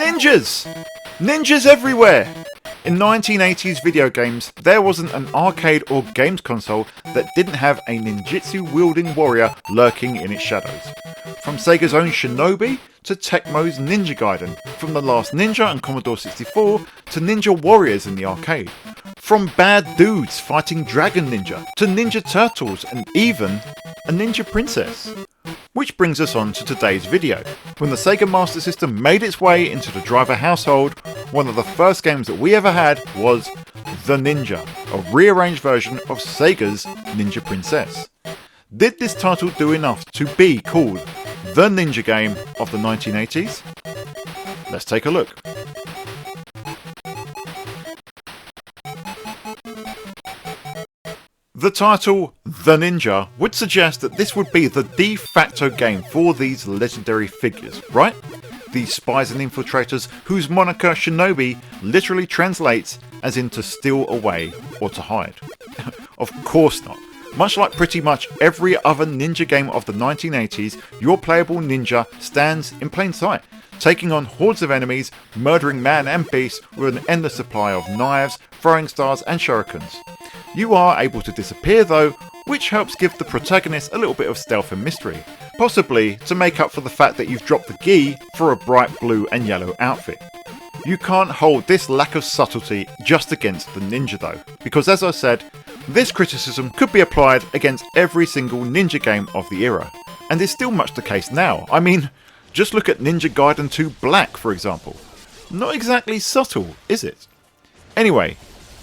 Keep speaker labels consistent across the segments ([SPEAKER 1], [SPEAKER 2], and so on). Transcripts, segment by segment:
[SPEAKER 1] Ninjas! Ninjas everywhere! In 1980s video games, there wasn't an arcade or games console that didn't have a ninjutsu-wielding warrior lurking in its shadows. From Sega's own Shinobi to Tecmo's Ninja Gaiden, from The Last Ninja and Commodore 64 to Ninja Warriors in the arcade. From bad dudes fighting Dragon Ninja to Ninja Turtles and even a Ninja Princess. Which brings us on to today's video. When the Sega Master System made its way into the driver household, one of the first games that we ever had was The Ninja, a rearranged version of Sega's Ninja Princess. Did this title do enough to be called the Ninja game of the 1980s? Let's take a look. The title, The Ninja, would suggest that this would be the de facto game for these legendary figures, right? These spies and infiltrators whose moniker Shinobi literally translates as in to steal away or to hide. Of course not. Much like pretty much every other ninja game of the 1980s, your playable ninja stands in plain sight, taking on hordes of enemies, murdering man and beast with an endless supply of knives, throwing stars and shurikens. You are able to disappear though, which helps give the protagonist a little bit of stealth and mystery, possibly to make up for the fact that you've dropped the gi for a bright blue and yellow outfit. You can't hold this lack of subtlety just against the ninja though, because as I said, this criticism could be applied against every single ninja game of the era, and is still much the case now. I mean, just look at Ninja Gaiden 2 Black for example. Not exactly subtle, is it? Anyway,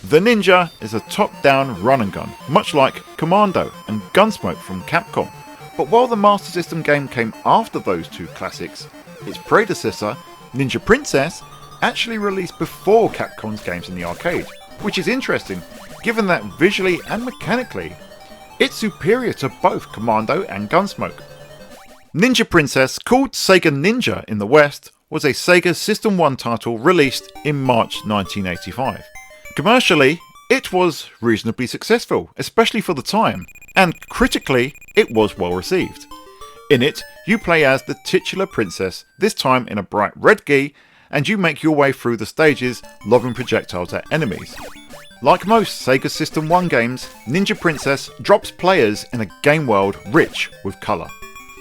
[SPEAKER 1] The Ninja is a top-down run and gun, much like Commando and Gunsmoke from Capcom. But while the Master System game came after those two classics, its predecessor, Ninja Princess, actually released before Capcom's games in the arcade, which is interesting given that visually and mechanically, it's superior to both Commando and Gunsmoke. Ninja Princess, called Sega Ninja in the West, was a Sega System 1 title released in March 1985. Commercially, it was reasonably successful, especially for the time, and critically, it was well received. In it, you play as the titular princess, this time in a bright red gi, and you make your way through the stages, lobbing projectiles at enemies. Like most Sega System 1 games, Ninja Princess drops players in a game world rich with colour.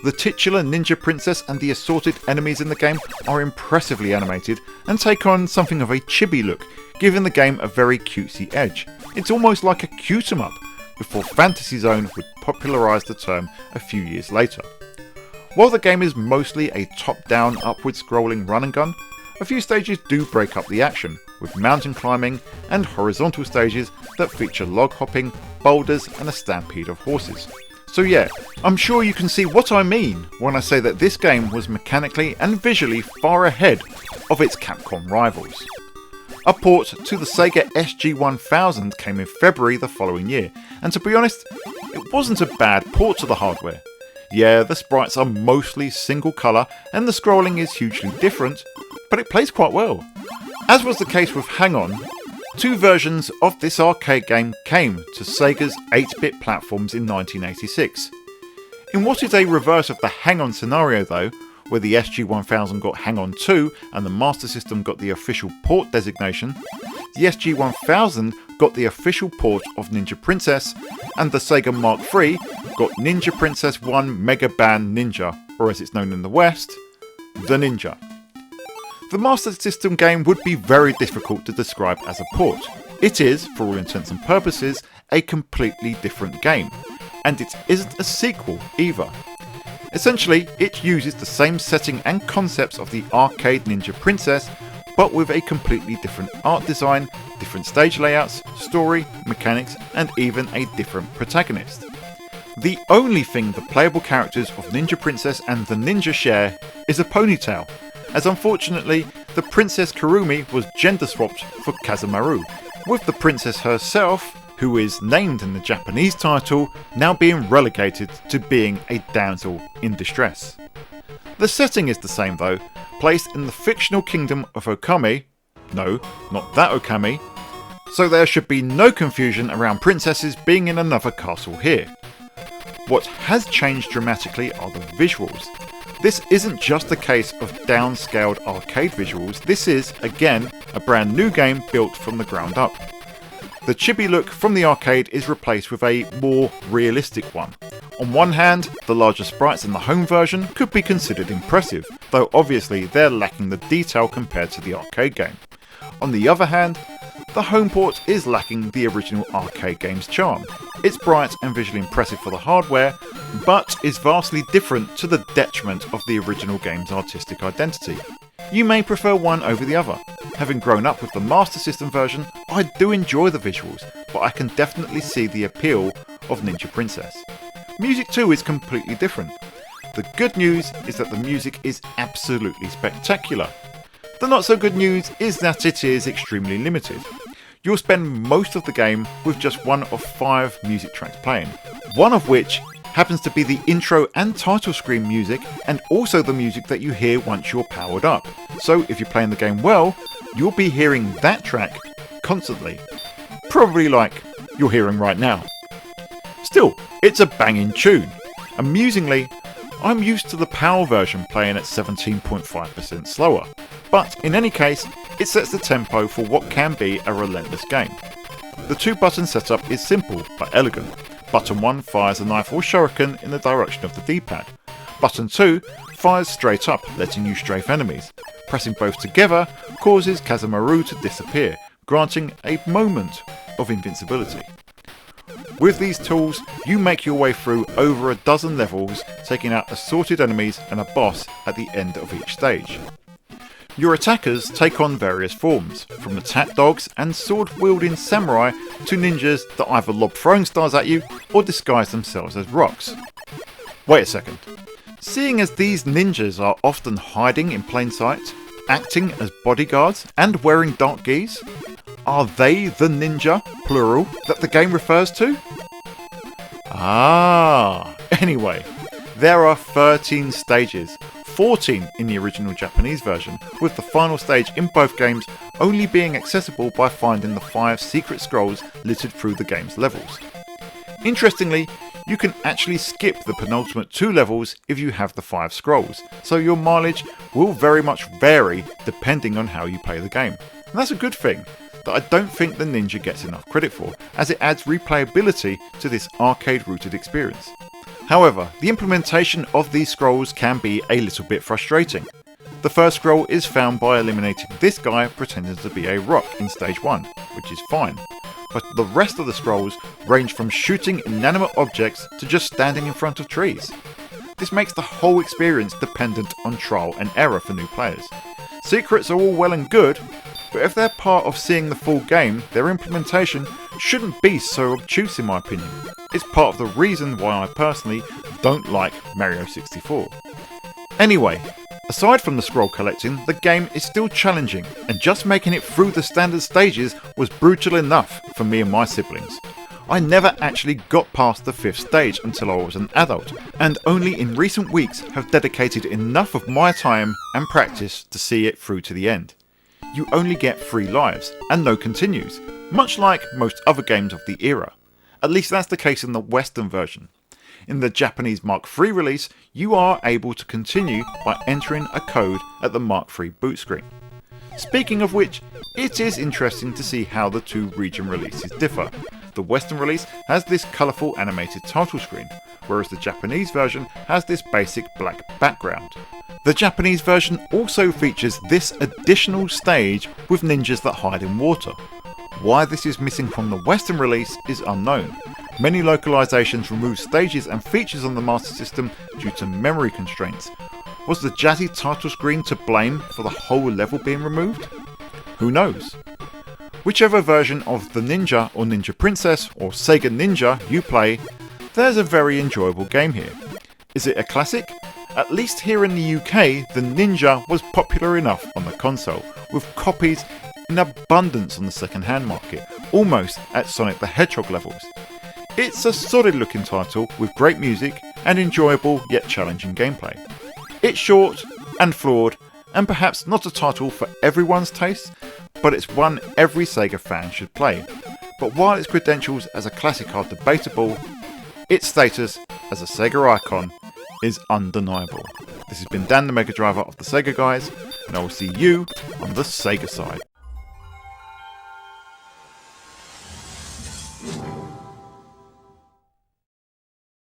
[SPEAKER 1] The titular Ninja Princess and the assorted enemies in the game are impressively animated and take on something of a chibi look, giving the game a very cutesy edge. It's almost like a cute 'em up, before Fantasy Zone would popularise the term a few years later. While the game is mostly a top-down, upward-scrolling run and gun, a few stages do break up the action, with mountain climbing and horizontal stages that feature log hopping, boulders and a stampede of horses. So yeah, I'm sure you can see what I mean when I say that this game was mechanically and visually far ahead of its Capcom rivals. A port to the Sega SG-1000 came in February the following year, and to be honest, it wasn't a bad port to the hardware. Yeah, the sprites are mostly single colour and the scrolling is hugely different, but it plays quite well. As was the case with Hang On, two versions of this arcade game came to Sega's 8-bit platforms in 1986. In what is a reverse of the Hang On scenario though, where the SG-1000 got Hang On 2 and the Master System got the official port designation, the SG-1000 got the official port of Ninja Princess, and the Sega Mark III got Ninja Princess 1 Mega Band Ninja, or as it's known in the West, The Ninja. The Master System game would be very difficult to describe as a port. It is, for all intents and purposes, a completely different game, and it isn't a sequel either. Essentially, it uses the same setting and concepts of the arcade Ninja Princess, but with a completely different art design, different stage layouts, story, mechanics, and even a different protagonist. The only thing the playable characters of Ninja Princess and the Ninja share is a ponytail, as unfortunately the Princess Kurumi was gender swapped for Kazamaru, with the princess herself, who is named in the Japanese title, now being relegated to being a damsel in distress. The setting is the same though, placed in the fictional kingdom of Okami. No, not that Okami. So there should be no confusion around princesses being in another castle here. What has changed dramatically are the visuals. This isn't just a case of downscaled arcade visuals, this is, again, a brand new game built from the ground up. The chibi look from the arcade is replaced with a more realistic one. On one hand, the larger sprites in the home version could be considered impressive, though obviously they're lacking the detail compared to the arcade game. On the other hand, the home port is lacking the original arcade game's charm. It's bright and visually impressive for the hardware, but is vastly different to the detriment of the original game's artistic identity. You may prefer one over the other. Having grown up with the Master System version, I do enjoy the visuals, but I can definitely see the appeal of Ninja Princess. Music too is completely different. The good news is that the music is absolutely spectacular. The not so good news is that it is extremely limited. You'll spend most of the game with just one of 5 music tracks playing, one of which happens to be the intro and title screen music, and also the music that you hear once you're powered up. So if you're playing the game well, you'll be hearing that track constantly. Probably like you're hearing right now. Still, it's a banging tune. Amusingly, I'm used to the PAL version playing at 17.5% slower, but in any case, it sets the tempo for what can be a relentless game. The 2-button setup is simple but elegant. Button 1 fires a knife or shuriken in the direction of the D-pad. Button 2 fires straight up, letting you strafe enemies. Pressing both together causes Kazamaru to disappear, granting a moment of invincibility. With these tools, you make your way through over a dozen levels, taking out assorted enemies and a boss at the end of each stage. Your attackers take on various forms, from attack dogs and sword-wielding samurai to ninjas that either lob throwing stars at you or disguise themselves as rocks. Wait a second. Seeing as these ninjas are often hiding in plain sight, acting as bodyguards and wearing dark geese, are they the ninja, plural, that the game refers to? Anyway, there are 13 stages, 14 in the original Japanese version, with the final stage in both games only being accessible by finding the 5 secret scrolls littered through the game's levels. Interestingly, you can actually skip the penultimate 2 levels if you have the 5 scrolls, so your mileage will very much vary depending on how you play the game. And that's a good thing that I don't think the Ninja gets enough credit for, as it adds replayability to this arcade-rooted experience. However, the implementation of these scrolls can be a little bit frustrating. The first scroll is found by eliminating this guy pretending to be a rock in stage 1, which is fine. But the rest of the scrolls range from shooting inanimate objects to just standing in front of trees. This makes the whole experience dependent on trial and error for new players. Secrets are all well and good, but if they're part of seeing the full game, their implementation shouldn't be so obtuse in my opinion. It's part of the reason why I personally don't like Mario 64. Anyway, aside from the scroll collecting, the game is still challenging, and just making it through the standard stages was brutal enough for me and my siblings. I never actually got past the 5th stage until I was an adult, and only in recent weeks have dedicated enough of my time and practice to see it through to the end. You only get 3 lives, and no continues, much like most other games of the era. At least that's the case in the Western version. In the Japanese Mark III release, you are able to continue by entering a code at the Mark III boot screen. Speaking of which, it is interesting to see how the 2 region releases differ. The Western release has this colourful animated title screen, whereas the Japanese version has this basic black background. The Japanese version also features this additional stage with ninjas that hide in water. Why this is missing from the Western release is unknown. Many localizations remove stages and features on the Master System due to memory constraints. Was the jazzy title screen to blame for the whole level being removed? Who knows? Whichever version of the Ninja or Ninja Princess or Sega Ninja you play, there's a very enjoyable game here. Is it a classic? At least here in the UK, the Ninja was popular enough on the console, with copies in abundance on the second-hand market, almost at Sonic the Hedgehog levels. It's a solid looking title with great music and enjoyable yet challenging gameplay. It's short and flawed, and perhaps not a title for everyone's taste, but it's one every Sega fan should play. But while its credentials as a classic are debatable, its status as a Sega icon is undeniable. This has been Dan the Mega Driver of the Sega guys, and I will see you on the Sega side.